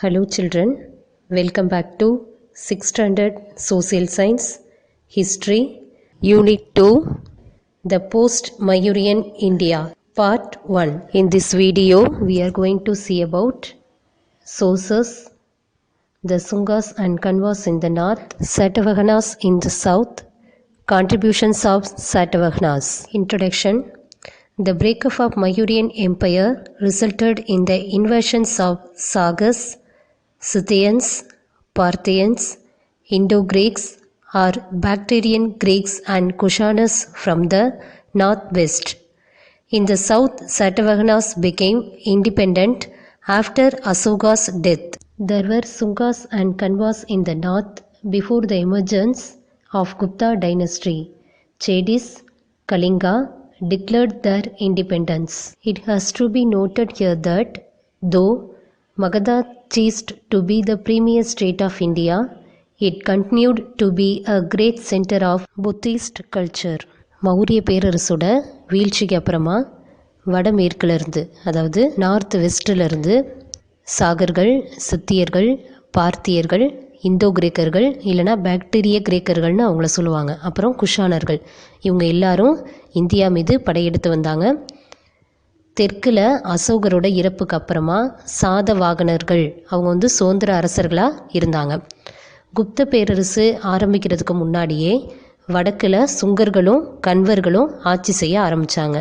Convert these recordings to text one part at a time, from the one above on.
Hello children, welcome back to 6th Standard Social Science History Unit 2 The Post-Mayuryan India Part 1. In this video we are going to see about sources, the Sungas and Kanvas in the north, Satavahanas in the south, contributions of Satavahanas. Introduction. The breakup of Mayuryan Empire resulted in the invasions of Sagas, Scythians, Parthians, Indo-Greeks or Bactrian Greeks and Kushanas from the northwest. In the south, Satavahanas became independent after Asoka's death. There were Sungas and Kanvas in the north before the emergence of Gupta dynasty. Chedis, Kalinga declared their independence. It has to be noted here that though Magadha ceased to be the premier state of India, it continued to be a great center of Buddhist culture. Maurya பேரரசோட வீழ்ச்சிக்கு அப்புறமா வடமேற்கிலிருந்து, அதாவது north வெஸ்டிலிருந்து சாகர்கள், சித்தியர்கள், பார்த்தியர்கள், இந்தோ கிரேக்கர்கள் இல்லைனா பாக்டீரிய கிரேக்கர்கள்னு அவங்கள சொல்லுவாங்க. அப்புறம் குஷானர்கள், இவங்க எல்லாரும் இந்தியா மீது படையெடுத்து வந்தாங்க. தெற்கில் அசோகரோட இறப்புக்கு அப்புறமா சாதவாகனர்கள் அவங்க சுதந்திர அரசர்களாக இருந்தாங்க. குப்த பேரரசு ஆரம்பிக்கிறதுக்கு முன்னாடியே வடக்கில் சுங்கர்களும் கன்வர்களும் ஆட்சி செய்ய ஆரம்பித்தாங்க.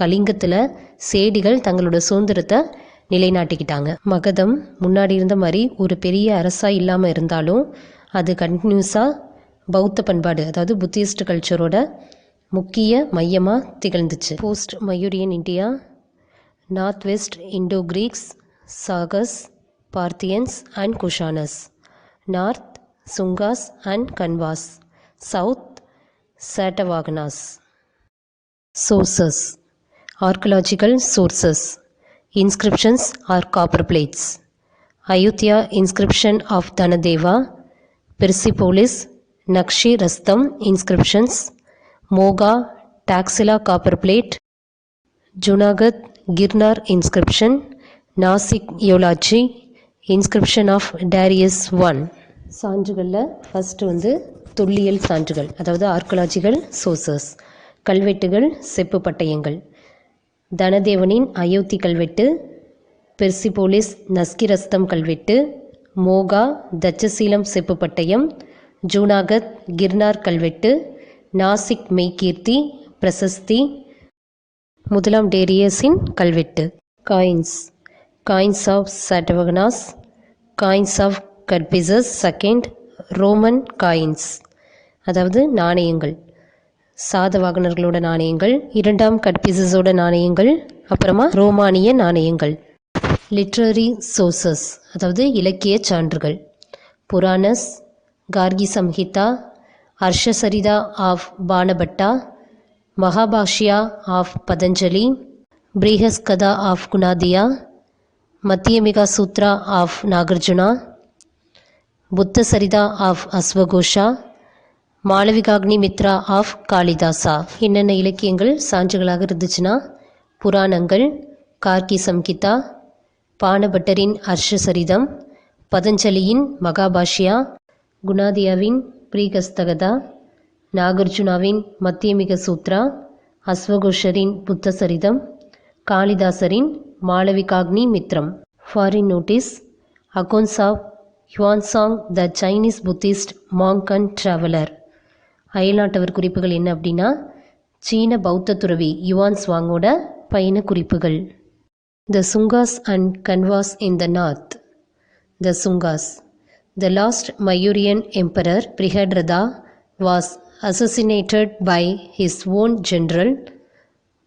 கலிங்கத்தில் சேடிகள் தங்களோட சுதந்திரத்தை நிலைநாட்டிக்கிட்டாங்க. மகதம் முன்னாடி இருந்த மாதிரி ஒரு பெரிய அரசாக இல்லாமல் இருந்தாலும் அது கண்டினியூஸாக பௌத்த பண்பாடு, அதாவது புத்திஸ்ட் கல்ச்சரோட முக்கிய மையமாக திகழ்ந்துச்சு. Post Mauryan India, north west Indo Greeks, Sakas, Parthians and Kushanas. North Shungas and Kanvas. South Satavahanas. Sources. Archaeological sources. Inscriptions are copper plates. Ayodhya inscription of Dhanadeva, Persepolis, Nakshi Rastam inscriptions, Moga Taxila copper plate, Junagadh Girnar inscription, Nasik Yolachi inscription of Darius I. சான்றுகளில் first தொல்லியல் சான்றுகள், அதாவது archaeological sources. கல்வெட்டுகள், செப்பு பட்டயங்கள். தனதேவனின் அயோத்தி கல்வெட்டு, பெர்சிபோலிஸ் நஸ்கிரஸ்தம் கல்வெட்டு, மோகா தட்சசீலம் செப்பு பட்டயம், ஜூனாகத் கிர்னார் கல்வெட்டு, நாசிக் மெய்கீர்த்தி பிரசஸ்தி, முதலாம் டேரியஸின் கல்வெட்டு. Coins. Coins of Satavahanas, coins of Kadphises second, Roman coins, அதாவது நாணயங்கள். சாதவாகனர்களோட நாணயங்கள், இரண்டாம் கட்பிசஸோட நாணயங்கள், அப்புறமா ரோமானிய நாணயங்கள். லிட்ரரி சோர்சஸ், அதாவது இலக்கிய சான்றுகள். Puranas, Gargi Samhita, Harshacharita of Banabhatta, Mahabhashya of Patanjali, Brihatkatha of Gunadhya, Madhyamika Sutra of Nagarjuna, Buddhacharita of அஸ்வகோஷா, மாளவிகாக்னி மித்ரா ஆஃப் காளிதாசா. என்னென்ன இலக்கியங்கள் சான்றுகளாக இருந்துச்சுன்னா, புராணங்கள், கார்கி சம்ஹிதா, பானபட்டரின் ஹர்ஷசரிதம், பதஞ்சலியின் மகாபாஷ்யா, குணாதியாவின் பிரீகஸ்தகதா, நாகார்ஜுனாவின் மத்தியமிக சூத்ரா, அஸ்வகோஷரின் புத்த சரிதம், காளிதாசரின் Malavikagnimitram. Foreign notices. Accounts of Xuanzang the Chinese Buddhist monk and traveller. அயல்நாட்டவர் குறிப்புகள் என்ன அப்படின்னா, சீன பௌத்த துறவி யுவான் ஸ்வாங்கோட பயண குறிப்புகள். The Shungas and Kanvas in the north. The Shungas. The last Mauryan emperor Brihadratha was assassinated by his own general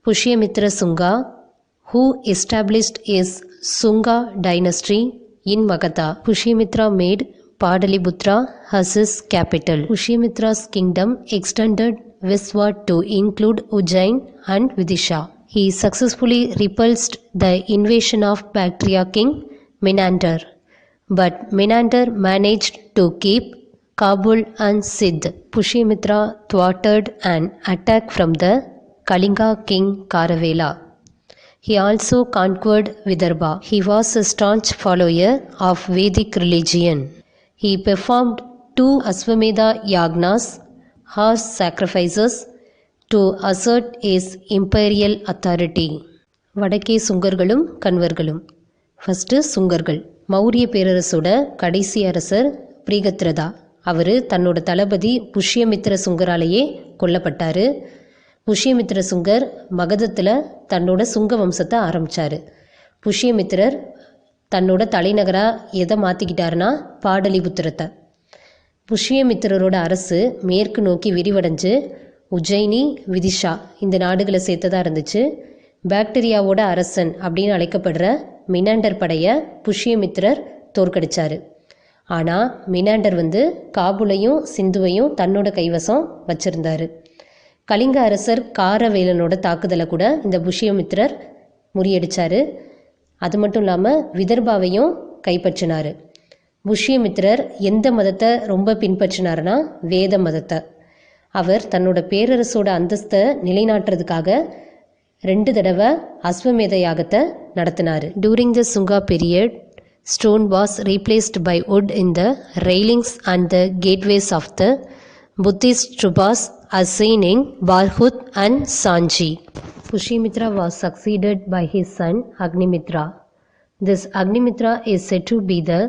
Pushyamitra Sunga, who established his Sunga dynasty in Magadha. Pushyamitra made Padaliputra as his capital. Pushyamitra's kingdom extended westward to include Ujjain and Vidisha. He successfully repulsed the invasion of Bactria king Menander, but Menander managed to keep Kabul and Sindh. Pushyamitra thwarted an attack from the Kalinga king Karavela. He also conquered Vidarbha. He was a staunch follower of Vedic religion. He performed 2 Aswamedha Yagnas, horse sacrifices, to assert his imperial authority. வடக்கே சுங்கர்களும் கன்வர்களும். First சுங்கர்கள். Maurya பேரரசோட கடைசி அரசர் பிரிகத்ரதா. அவர் தன்னோட தளபதி புஷ்யமித்ர சுங்கராலேயே கொல்லப்பட்டார். புஷ்யமித்ர சுங்கர் மகதத்தில் தன்னோட சுங்க வம்சத்தை ஆரம்பித்தார். புஷ்யமித்ரர் தன்னோட தலைநகராக எதை மாற்றிக்கிட்டாருன்னா பாடலிபுத்திரத்தை. புஷ்யமித்ரரோட அரசு மேற்கு நோக்கி விரிவடைஞ்சு உஜ்ஜயினி, விதிஷா இந்த நாடுகளை சேர்த்ததாக இருந்துச்சு. பாக்டீரியாவோட அரசன் அப்படின்னு அழைக்கப்படுற மினாண்டர் படையை புஷ்யமித்ரர் தோற்கடித்தார். ஆனால் மினாண்டர் காபுலையும் சிந்துவையும் தன்னோட கைவசம் வச்சுருந்தார். கலிங்க அரசர் காரவேலனோட தாக்குதலை கூட இந்த புஷ்யமித்ரர் முறியடித்தார். அது மட்டும் இல்லாமல் விதர்பாவையும் கைப்பற்றினார். புஷ்யமித்ரர் எந்த மதத்தை ரொம்ப பின்பற்றினார்னா வேத மதத்தை. அவர் தன்னோட பேரரசோட அந்தஸ்தை நிலைநாட்டுறதுக்காக 2 தடவை அஸ்வமேத யாகத்தை நடத்தினார். During the Sunga period, stone was replaced by wood in the railings and the gateways of the Buddhist stupas as seen in Barhut and Sanchi. Pushyamitra was succeeded by his son Agnimitra. This Agnimitra is said to be the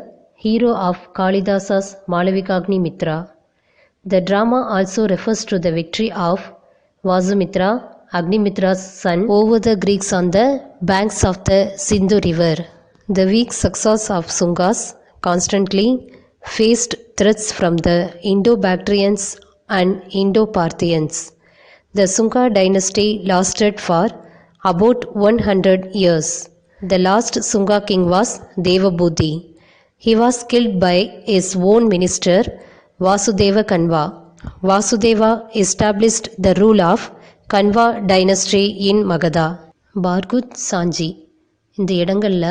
hero of Kalidasa's Malavikagni-mitra. The drama also refers to the victory of Vasumitra, Agnimitra's son, over the Greeks on the banks of the Sindhu river. The weak success of Sungas constantly faced threats from the Indo-Bactrians and Indo-Parthians. The Sunga dynasty lasted for about 100 years. The last Sunga king was Devabudhi. He was killed by his own minister Vasudeva Kanva. Vasudeva established the rule of Kanva dynasty in Magadha. Bargut, Sanji. இந்த இடங்களில்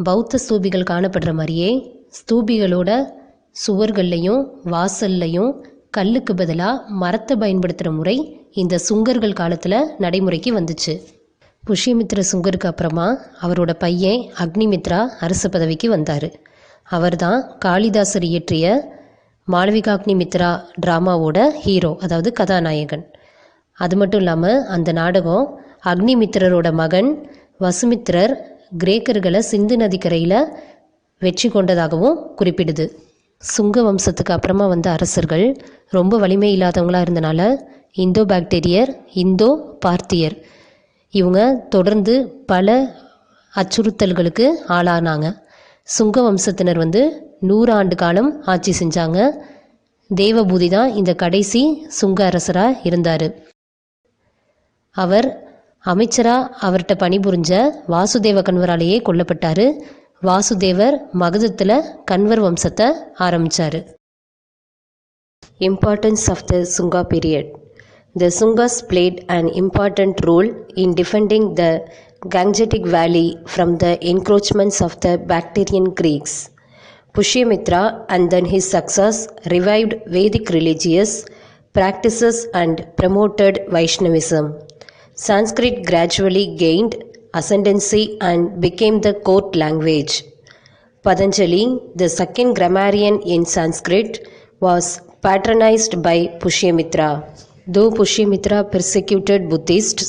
பௌத்த ஸ்தூபிகள் காணப்படுற மாதிரியே ஸ்தூபிகளோட சுவர்கள்லையும் வாசல்லையும் கல்லுக்கு பதிலாக மரத்தை பயன்படுத்துகிற முறை இந்த சுங்கர்கள் காலத்தில் நடைமுறைக்கு வந்துச்சு. புஷ்யமித்ர சுங்கருக்கு அப்புறமா அவரோட பையன் அக்னிமித்ரா அரச பதவிக்கு வந்தார். அவர் தான் காளிதாசர் இயற்றிய மாளவிகாக்னிமித்ரா ட்ராமாவோட ஹீரோ, அதாவது கதாநாயகன். அது மட்டும் இல்லாமல் அந்த நாடகம் அக்னிமித்ரரோட மகன் வசுமித்ரர் கிரேக்கர்களை சிந்து நதிக்கரையில் வெற்றி கொண்டதாகவும் குறிப்பிடுது. சுங்க வம்சத்துக்கு அப்புறமா வந்த அரசர்கள் ரொம்ப வலிமை இல்லாதவங்களாக இருந்தனால இந்தோ பாக்டீரியர், இந்தோ பார்த்தியர் இவங்க தொடர்ந்து பல அச்சுறுத்தல்களுக்கு ஆளானாங்க. சுங்க வம்சத்தினர் 100 ஆண்டு காலம் ஆட்சி செஞ்சாங்க. தேவபூதி தான் இந்த கடைசி சுங்க அரசராக இருந்தார். அவர் அமைச்சராக அவர்கிட்ட பணிபுரிஞ்ச வாசுதேவ கன்வராலேயே கொல்லப்பட்டார். வாசுதேவர் மகதத்தில் கன்வர் வம்சத்தை ஆரம்பித்தார். Importance of the Sunga period. The Sungas played an important role in defending the Gangetic Valley from the encroachments of the Bactrian Greeks. Pushyamitra and then his successors revived Vedic religious practices and promoted Vaishnavism. Sanskrit gradually gained ascendancy and became the court language. Patanjali, the second grammarian in Sanskrit, was patronized by Pushyamitra. Though Pushyamitra persecuted Buddhists,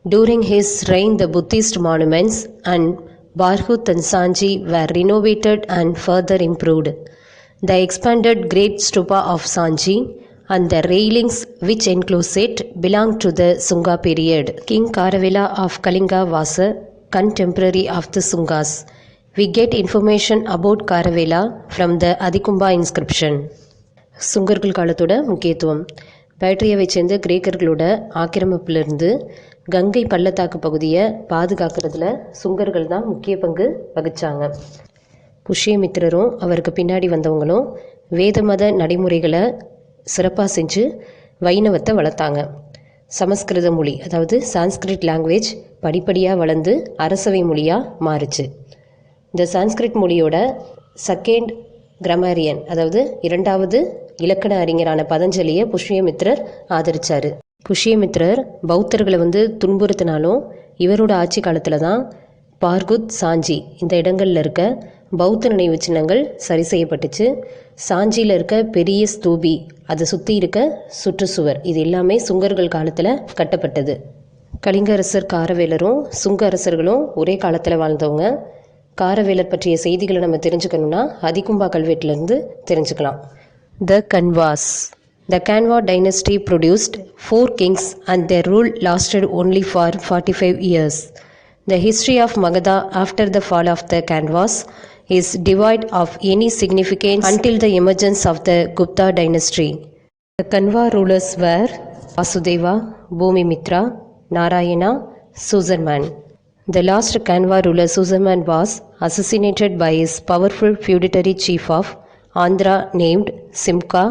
during his reign the Buddhist monuments and Barhut and Sanchi were renovated and further improved. The expanded Great Stupa of Sanchi and the railings which enclose it belong to the Sunga period. King Karavela of Kalinga was a contemporary of the Sungas. We get information about Karavela from the Adikumba inscription. சுங்கர்கள் காலத்தோட முக்கியத்துவம். பேக்டீரியாவை சேர்ந்த கிரேக்கர்களோட ஆக்கிரமிப்பிலிருந்து கங்கை பள்ளத்தாக்கு பகுதியை பாதுகாக்கிறதுல சுங்கர்கள் தான் முக்கிய பங்கு வகித்தாங்க. புஷ்யமித்ரரும் அவருக்கு பின்னாடி வந்தவங்களும் வேத மத நடைமுறைகளை சிறப்பாக செஞ்சு வைணவத்தை வளர்த்தாங்க. சமஸ்கிருத மொழி, அதாவது சான்ஸ்கிரிட் லாங்குவேஜ் படிப்படியாக வளர்ந்து அரசவை மொழியாக மாறுச்சு. இந்த சான்ஸ்கிரிட் மொழியோட செகண்ட் கிராமரியன், அதாவது 2வது இலக்கண அறிஞரான பதஞ்சலியை புஷ்யமித்ரர் ஆதரித்தார். புஷ்யமித்ரர் பௌத்தர்களை துன்புறுத்தினாலும் இவரோட ஆட்சி காலத்தில் தான் பார்குத், சாஞ்சி இந்த இடங்களில் இருக்க பௌத்த நினைவு சின்னங்கள் சரி செய்யப்பட்டுச்சு. சாஞ்சியில் இருக்க பெரிய ஸ்தூபி, அதை சுற்றி இருக்க சுற்றுச்சுவர், இது எல்லாமே சுங்கர்கள் காலத்தில் கட்டப்பட்டது. கலிங்க அரசர் காரவேலரும் சுங்க அரசர்களும் ஒரே காலத்தில் வாழ்ந்தவங்க. காரவேலர் பற்றிய செய்திகளை நம்ம தெரிஞ்சுக்கணுன்னா அதிகும்பா கல்வெட்டிலேருந்து தெரிஞ்சுக்கலாம். த canvas. The Kanva dynasty produced 4 kings and their rule lasted only for 45 years. The history of Magadha after the fall of the Kanvas is devoid of any significance until the emergence of the Gupta dynasty. The Kanva rulers were Vasudeva, Bhumimitra, Narayana, Sudarman. The last Kanva ruler Sudarman was assassinated by his powerful feudatory chief of Andhra named Simka,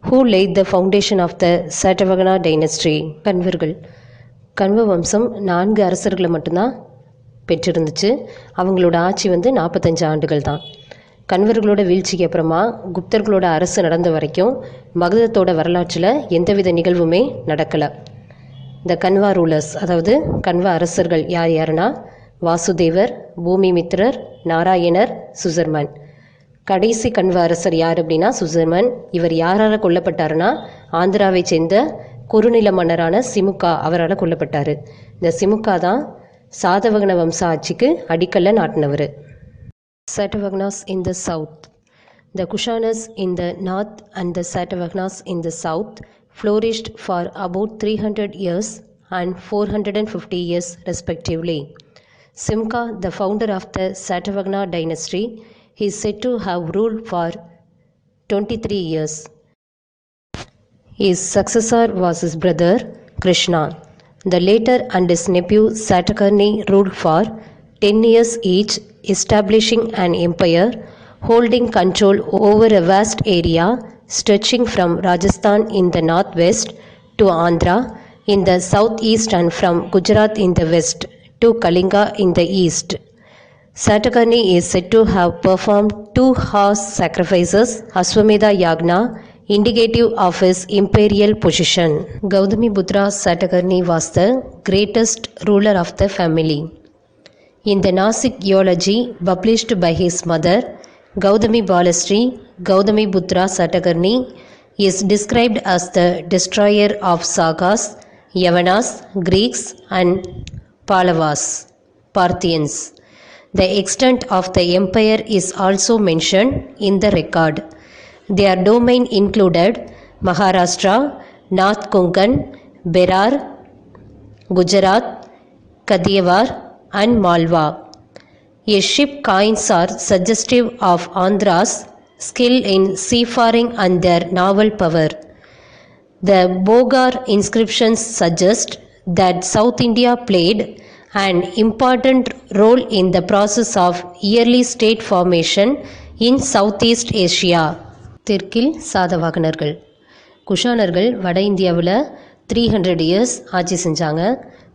who laid the foundation of the Satavahana dynasty. கன்வர்கள். Kanva வம்சம் 4 அரசர்களை மட்டும்தான் பெற்றிருந்துச்சு. அவங்களோட ஆட்சி 45 ஆண்டுகள் தான். கன்வர்களோட வீழ்ச்சிக்கு அப்புறமா குப்தர்களோட அரசு நடந்த வரைக்கும் மகதத்தோட வரலாற்றில் எந்தவித நிகழ்வுமே நடக்கலை. த கன்வா ரூலர்ஸ், அதாவது கன்வ அரசர்கள் யார் யாருன்னா வாசுதேவர், பூமிமித்ரர், நாராயணர், சுசர்மன். கடைசி கன்வ அரசர் யார் அப்படின்னா சுசர்மன். இவர் யாரால் கொல்லப்பட்டாருன்னா ஆந்திராவை சேர்ந்த குறுநில மன்னரான சிமுக்கா அவரால் கொல்லப்பட்டார். இந்த சிமுக்கா தான் சாதவகன வம்ச ஆட்சிக்கு அடிக்கல்ல நாட்டினவர். Satavahanas in the south. The Kushanas in the north and the Satavahanas in the south flourished for about 300 years and 450 years respectively. Simka, the founder of the Satavahana dynasty, is said to have ruled for 23 years. His successor was his brother Krishna. The latter and his nephew Satakarni ruled for 10 years each, establishing an empire, holding control over a vast area stretching from Rajasthan in the northwest to Andhra in the southeast and from Gujarat in the west to Kalinga in the east. Satakarni is said to have performed 2 horse sacrifices, Aswamedha Yagna, indicative of his imperial position. Gautamiputra Satakarni was the greatest ruler of the family. In the Nasik eulogy published by his mother, Gautami Balastri, Gautamiputra Satakarni is described as the destroyer of Sagas, Yavanas, Greeks and Pallavas, Parthians. The extent of the empire is also mentioned in the record. Their domain included Maharashtra, North Konkan, Berar, Gujarat, Kathiawar and Malwa. A ship coins are suggestive of Andhra's skill in seafaring and their naval power. The Bogar inscriptions suggest that South India played an important role in the process of early state formation in Southeast Asia. தெற்கில் சாதவாகனர்கள். குஷானர்கள் வட இந்தியாவில் 300 years ஆட்சி செஞ்சாங்க.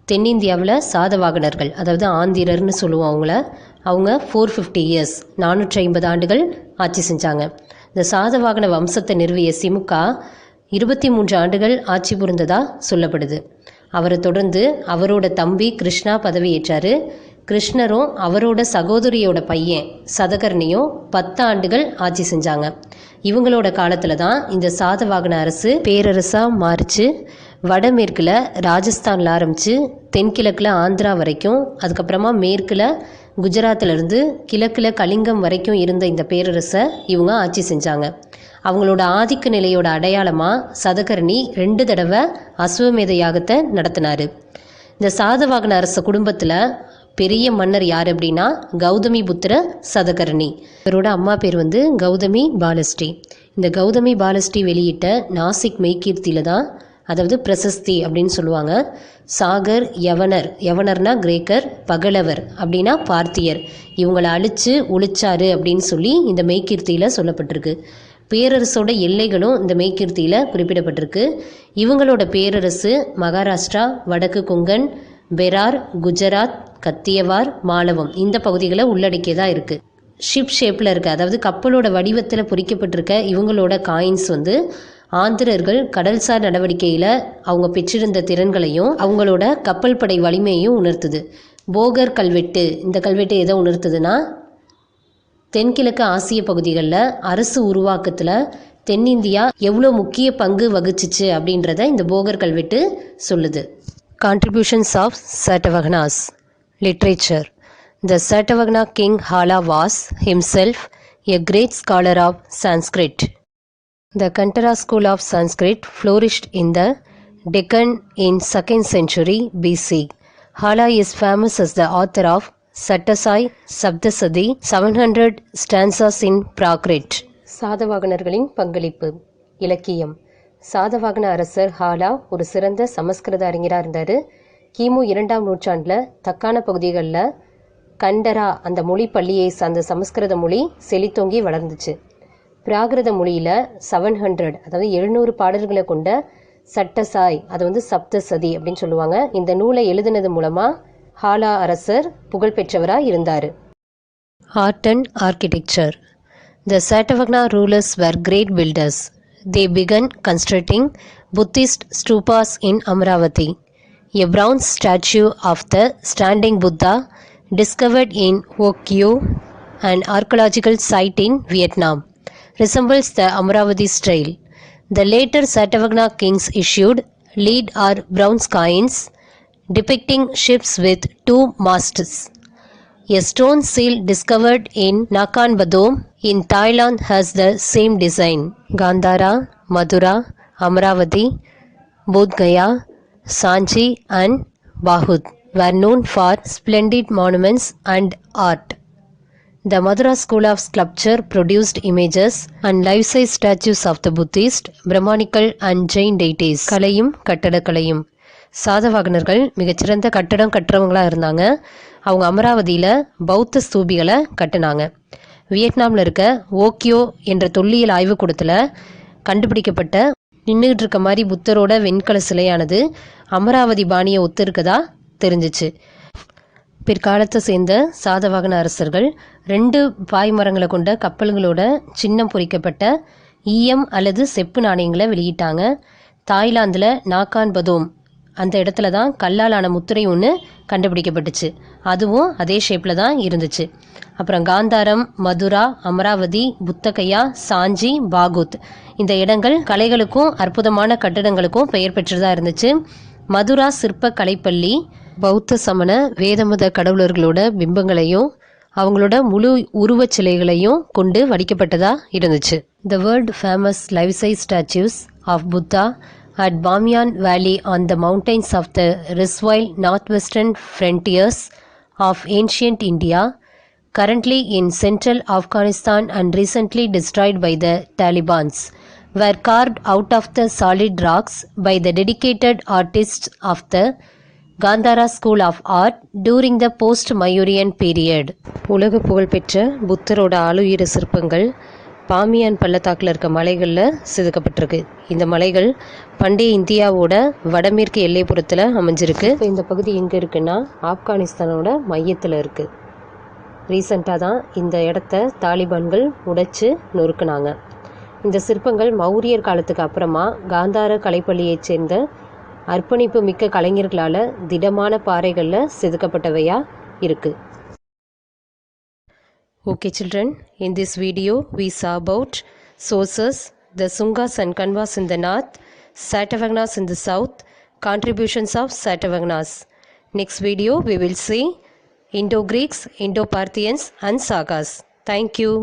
தென்னிந்தியாவில் சாதவாகனர்கள், அதாவது ஆந்திரர்னு சொல்லுவோம் அவங்க 450 years 450 ஆண்டுகள் ஆட்சி செஞ்சாங்க. இந்த சாதவாகன வம்சத்தை நிறுவிய சிமுக்கா 23 ஆண்டுகள் ஆட்சி புரிந்ததாக சொல்லப்படுது. அவரை தொடர்ந்து அவரோட தம்பி கிருஷ்ணா பதவியேற்றார். கிருஷ்ணரும் அவரோட சகோதரியோட பையன் சதகர்ணியும் 10 ஆண்டுகள் ஆட்சி செஞ்சாங்க. இவங்களோட காலத்தில் தான் இந்த சாதவாகன அரசு பேரரசாக மாறிச்சு. வடமேற்கில் ராஜஸ்தானில் ஆரம்பித்து தென்கிழக்கில் ஆந்திரா வரைக்கும், அதுக்கப்புறமா மேற்கில் குஜராத்திலிருந்து கிழக்கில் கலிங்கம் வரைக்கும் இருந்த இந்த பேரரசை இவங்க ஆட்சி செஞ்சாங்க. அவங்களோட ஆதிக்க நிலையோட அடையாளமாக சதகர்ணி 2 தடவை அஸ்வமேத யாகத்தை நடத்தினார். இந்த சாதவாகன அரச குடும்பத்தில் பெரிய மன்னர் யார் அப்படின்னா கௌதமிபுத்திர சதகர்ணி. இவரோட அம்மா பேர் கௌதமி பாலஸ்ரீ. இந்த கௌதமி பாலஸ்ரீ வெளியிட்ட நாசிக் மெய்கீர்த்தியில் தான், அதாவது பிரசஸ்தி அப்படின்னு சொல்லுவாங்க, சாகர், யவனர்னா கிரேக்கர், பகலவர் அப்படின்னா பார்த்தியர், இவங்களை அழித்து ஒழிச்சாரு அப்படின்னு சொல்லி இந்த மெய்கீர்த்தியில் சொல்லப்பட்டிருக்கு. பேரரசோட எல்லைகளும் இந்த மெய்கீர்த்தியில் குறிப்பிடப்பட்டிருக்கு. இவங்களோட பேரரசு மகாராஷ்டிரா, வடக்கு கொங்கன், பெரார், குஜராத், கத்தியவார், மாலவம் இந்த பகுதிகளை உள்ளடக்கியதாக இருக்குது. ஷிப் ஷேப்பில் இருக்க, அதாவது கப்பலோட வடிவத்தில் பொறிக்கப்பட்டிருக்க இவங்களோட காயின்ஸ் ஆந்திரர்கள் கடல்சார் நடவடிக்கையில் அவங்க பெற்றிருந்த திறன்களையும் அவங்களோட கப்பல் படை வலிமையையும் உணர்த்துது. போகர் கல்வெட்டு, இந்த கல்வெட்டு எதை உணர்த்துதுன்னா, தென்கிழக்கு ஆசிய பகுதிகளில் அரசு உருவாக்கத்தில் தென்னிந்தியா எவ்வளோ முக்கிய பங்கு வகிச்சிச்சு அப்படின்றத இந்த போகர் கல்வெட்டு சொல்லுது. Contributions of Satavahanas. Literature. The Satavahana king Hala was himself a great scholar of Sanskrit. The Kantara school of Sanskrit flourished in the Deccan in 2nd century BC. Hala is famous as the author of Sattasai Sabdasadi 700 stanzas in Prakrit. சாதவாகனர்களின் பங்களிப்பு. இலக்கியம். சாதவாகன அரசர் ஹாலா ஒரு சிறந்த சமஸ்கிருத அறிஞராக இருந்தார். கிமு 2ஆம் நூற்றாண்டில் தக்கான பகுதிகளில் கண்டரா அந்த மொழி பள்ளியை சார்ந்த சமஸ்கிருத மொழி செழித்தோங்கி வளர்ந்துச்சு. பிராகிருத மொழியில் 700 அதாவது 700 பாடல்களை கொண்ட சட்டசாய், அது சப்தசதி அப்படின்னு சொல்லுவாங்க. இந்த நூலை எழுதினது மூலமாக ஹாலா அரசர் புகழ்பெற்றவராக இருந்தார். Art and architecture. The Satavahana rulers were great builders. They began constructing Buddhist stupas in Amravati. A bronze statue of the standing Buddha discovered in Okyo, an archaeological site in Vietnam, resembles the Amravati style. The later Satavahana kings issued lead or bronze coins depicting ships with 2 masts. A stone seal discovered in Nakhon Badom in Thailand has the same design. Gandhara, Madura, Amravati, Bodh Gaya, Sanchi and Bahud were known for splendid monuments and art. The Madura school of sculpture produced images and life-size statues of the Buddhist, Brahmanical and Jain deities. கலையும் கட்டடக்கலையும். சாதவாகனர்கள் மிகச்சிறந்த கட்டடம் கட்டுறவங்களாக இருந்தாங்க. அவங்க அமராவதியில் பௌத்த ஸ்தூபிகளை கட்டினாங்க. வியட்நாமில் இருக்க ஓக்கியோ என்ற தொல்லியல் ஆய்வுக்கூடத்தில் கண்டுபிடிக்கப்பட்ட நின்றுகிட்டு இருக்க மாதிரி புத்தரோட வெண்கல சிலையானது அமராவதி பாணியை ஒத்து இருக்கதா தெரிஞ்சிச்சு. பிற்காலத்தை சேர்ந்த சாதவாகன அரசர்கள் 2 பாய்மரங்களை கொண்ட கப்பல்களோட சின்னம் பொறிக்கப்பட்ட ஈயம் அல்லது செப்பு நாணயங்களை வெளியிட்டாங்க. தாய்லாந்தில் நாகான் பதோம் அந்த இடத்துல தான் கல்லாலான முத்திரை ஒன்று கண்டுபிடிக்கப்பட்டுச்சு. அதுவும் அதே ஷேப்பில் தான் இருந்துச்சு. அப்புறம் காந்தாரம், மதுரா, அமராவதி, புத்தகையா, சாஞ்சி, பாகூத் இந்த இடங்கள் கலைகளுக்கும் அற்புதமான கட்டடங்களுக்கும் பெயர் பெற்றதாக இருந்துச்சு. மதுரா சிற்ப கலைப்பள்ளி பௌத்த சமண வேதமத கடவுளர்களோட பிம்பங்களையும் அவங்களோட முழு உருவச் சிலைகளையும் கொண்டு வடிக்கப்பட்டதாக இருந்துச்சு. The world famous life-size statues of Buddha at Bamyan Valley on the mountains of the erstwhile northwestern frontiers of ancient India, currently in central Afghanistan and recently destroyed by the Taliban, were carved out of the solid rocks by the dedicated artists of the Gandhara School of Art during the post-Mayuryan period. உலக புகழ்பெற்ற புத்தரோட ஆளுயிர சிற்பங்கள் பாமியான் பள்ளத்தாக்கில் இருக்க மலைகளில் செதுக்கப்பட்டிருக்கு. இந்த மலைகள் பண்டைய இந்தியாவோட வடமேற்கு எல்லைப்புறத்தில் அமைஞ்சிருக்கு. இப்போ இந்த பகுதி எங்கே இருக்குன்னா ஆப்கானிஸ்தானோட மையத்தில் இருக்குது. ரீசண்டாக தான் இந்த இடத்த தாலிபான்கள் உடைச்சு நொறுக்குனாங்க. இந்த சிற்பங்கள் மௌரியர் காலத்துக்கு அப்புறமா காந்தார கலைப்பள்ளியைச் சேர்ந்த அர்ப்பணிப்பு மிக்க கலைஞர்களால் திடமான பாறைகளில் செதுக்கப்பட்டவையாக இருக்குது. Okay children, in this video we saw about sources, the Sungas and Kanvas in the north, Satavahanas in the south, contributions of Satavahanas. Next video we will see Indo-Greeks, Indo-Parthians and Sagas. Thank you.